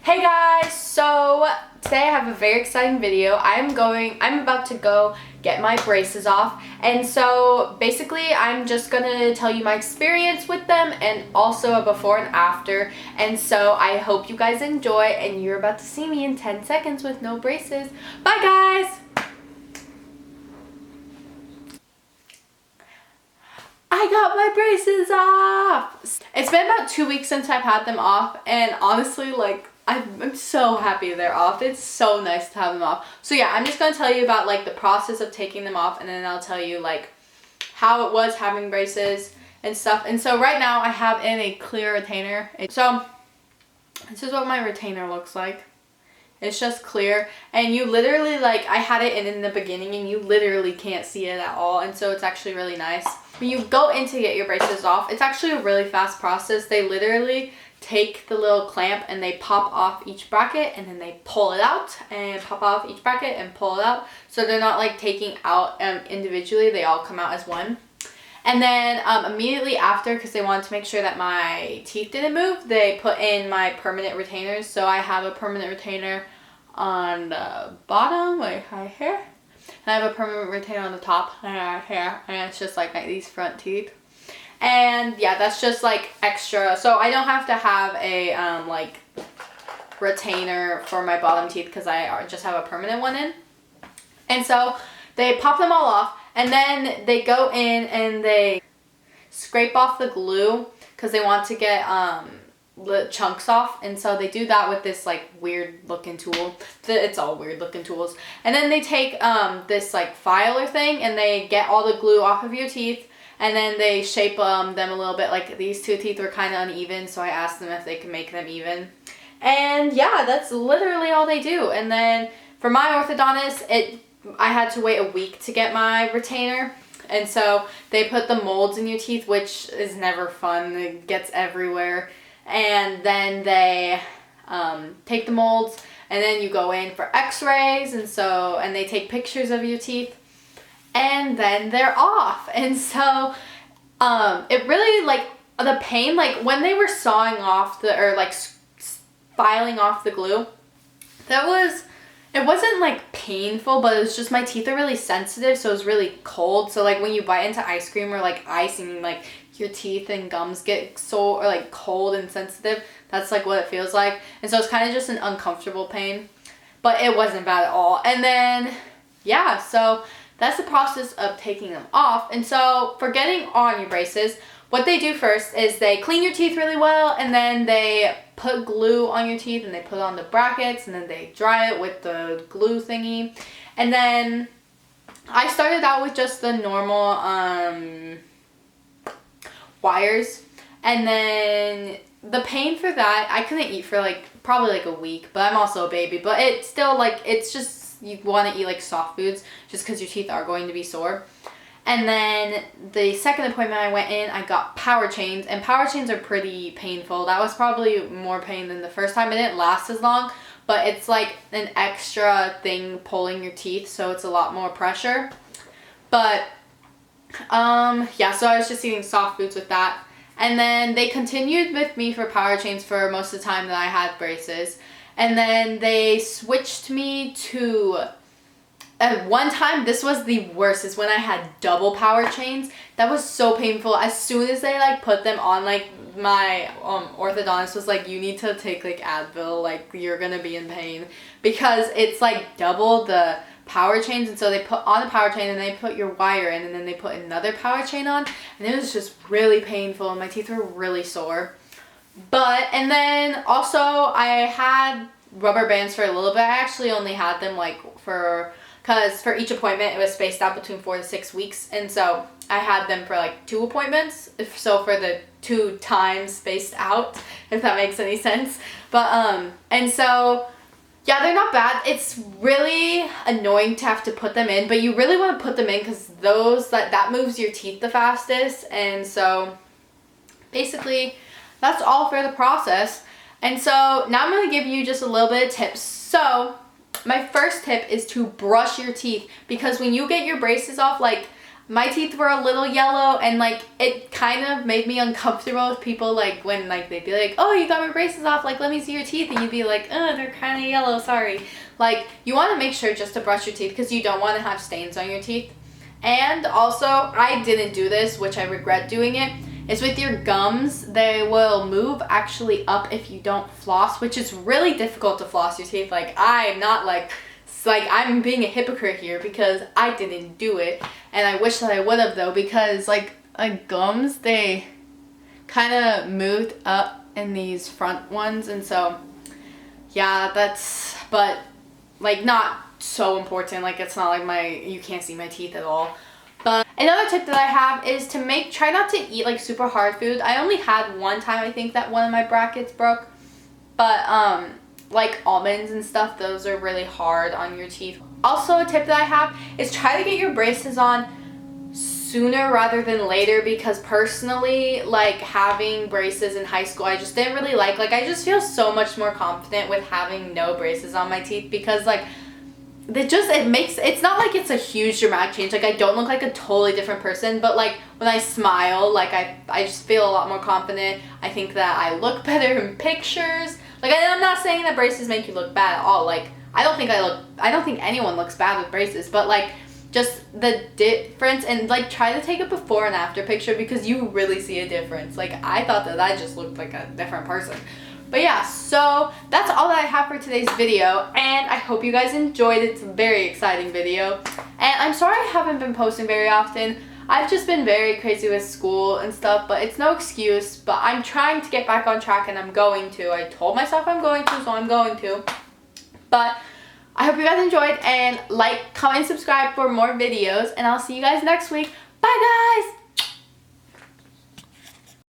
Hey guys, so today I have a very exciting video. I'm about to go get my braces off, and so basically I'm just gonna tell you my experience with them and also a before and after. And so I hope you guys enjoy, and you're about to see me in 10 seconds with no braces. Bye guys! I got my braces off! It's been about 2 weeks since I've had them off, and honestly, I'm so happy they're off. It's so nice to have them off. So yeah, I'm just going to tell you about the process of taking them off, and then I'll tell you how it was having braces and stuff. And so right now I have in a clear retainer. So this is what my retainer looks like. It's just clear, and you literally I had it in the beginning and you literally can't see it at all, and so it's actually really nice. When you go in to get your braces off, it's actually a really fast process. They literally take the little clamp and they pop off each bracket, and then they pull it out and pop off each bracket and pull it out. So they're not taking out individually, they all come out as one. And then immediately after, because they wanted to make sure that my teeth didn't move, they put in my permanent retainers. So I have a permanent retainer on the bottom, right here. And I have a permanent retainer on the top, right here. And it's just these front teeth. And yeah, that's just extra. So I don't have to have a retainer for my bottom teeth because I just have a permanent one in. And so they pop them all off, and then they go in and they scrape off the glue because they want to get the chunks off. And so they do that with this weird looking tool. It's all weird looking tools. And then they take this filer thing and they get all the glue off of your teeth. And then they shape them a little bit. These two teeth were kind of uneven, so I asked them if they could make them even. And yeah, that's literally all they do. And then for my orthodontist, I had to wait a week to get my retainer. And so they put the molds in your teeth, which is never fun. It gets everywhere. And then they take the molds, and then you go in for x-rays, and they take pictures of your teeth. And then they're off. And so it really the pain, when they were sawing off filing off the glue, it wasn't painful, but it was just my teeth are really sensitive, so it was really cold. So when you bite into ice cream or ice, and your teeth and gums get so cold and sensitive, that's what it feels like. And so it's kind of just an uncomfortable pain, but it wasn't bad at all. And then yeah, so that's the process of taking them off. And so for getting on your braces, what they do first is they clean your teeth really well, and then they put glue on your teeth, and they put on the brackets, and then they dry it with the glue thingy. And then I started out with just the normal wires, and then the pain for that, I couldn't eat for probably a week, but I'm also a baby. But it's still it's just, you want to eat soft foods just because your teeth are going to be sore. And then the second appointment I went in, I got power chains, and power chains are pretty painful. That was probably more pain than the first time. It didn't last as long, but it's an extra thing pulling your teeth, so it's a lot more pressure. But yeah, so I was just eating soft foods with that. And then they continued with me for power chains for most of the time that I had braces. And then they switched me to, at one time, this was the worst, is when I had double power chains. That was so painful. As soon as they put them on, my orthodontist was you need to take Advil, you're gonna be in pain, because it's double the power chains. And so they put on the power chain, and they put your wire in, and then they put another power chain on, and it was just really painful, and my teeth were really sore. And then also I had rubber bands for a little bit. I actually only had them because for each appointment it was spaced out between 4 to 6 weeks, and so I had them for 2 appointments, so for the 2 times spaced out, if that makes any sense. But and so yeah, they're not bad. It's really annoying to have to put them in, but you really want to put them in because that moves your teeth the fastest. And so basically that's all for the process. And so now I'm going to give you just a little bit of tips. So my first tip is to brush your teeth, because when you get your braces off, my teeth were a little yellow, and like it kind of made me uncomfortable with people like when like they'd be like, oh, you got my braces off, like let me see your teeth, and you'd be like, oh, they're kind of yellow, sorry. Like you want to make sure just to brush your teeth because you don't want to have stains on your teeth. And also, I didn't do this, which I regret doing it, is with your gums, they will move actually up if you don't floss, which is really difficult to floss your teeth. Like I'm not like I'm being a hypocrite here because I didn't do it, and I wish that I would have though, because like gums, they kind of moved up in these front ones, and so yeah, but like not so important. Like it's not like you can't see my teeth at all. But another tip that I have is to try not to eat like super hard food. I only had one time I think that one of my brackets broke, but like almonds and stuff, those are really hard on your teeth. Also, a tip that I have is try to get your braces on sooner rather than later, because personally, like having braces in high school, I just didn't really like I just feel so much more confident with having no braces on my teeth, because like it's not like it's a huge dramatic change. Like I don't look like a totally different person, but like when I smile, like I just feel a lot more confident. I think that I look better in pictures. Like I'm not saying that braces make you look bad at all. Like I don't think anyone looks bad with braces, but like just the difference, and like try to take a before and after picture because you really see a difference. Like I thought that I just looked like a different person. But yeah, so that's all that I have for today's video, and I hope you guys enjoyed it. It's a very exciting video, and I'm sorry I haven't been posting very often. I've just been very crazy with school and stuff, but it's no excuse. But I'm trying to get back on track, and I'm going to. I told myself I'm going to, so I'm going to. But I hope you guys enjoyed, and like, comment, subscribe for more videos, and I'll see you guys next week. Bye guys!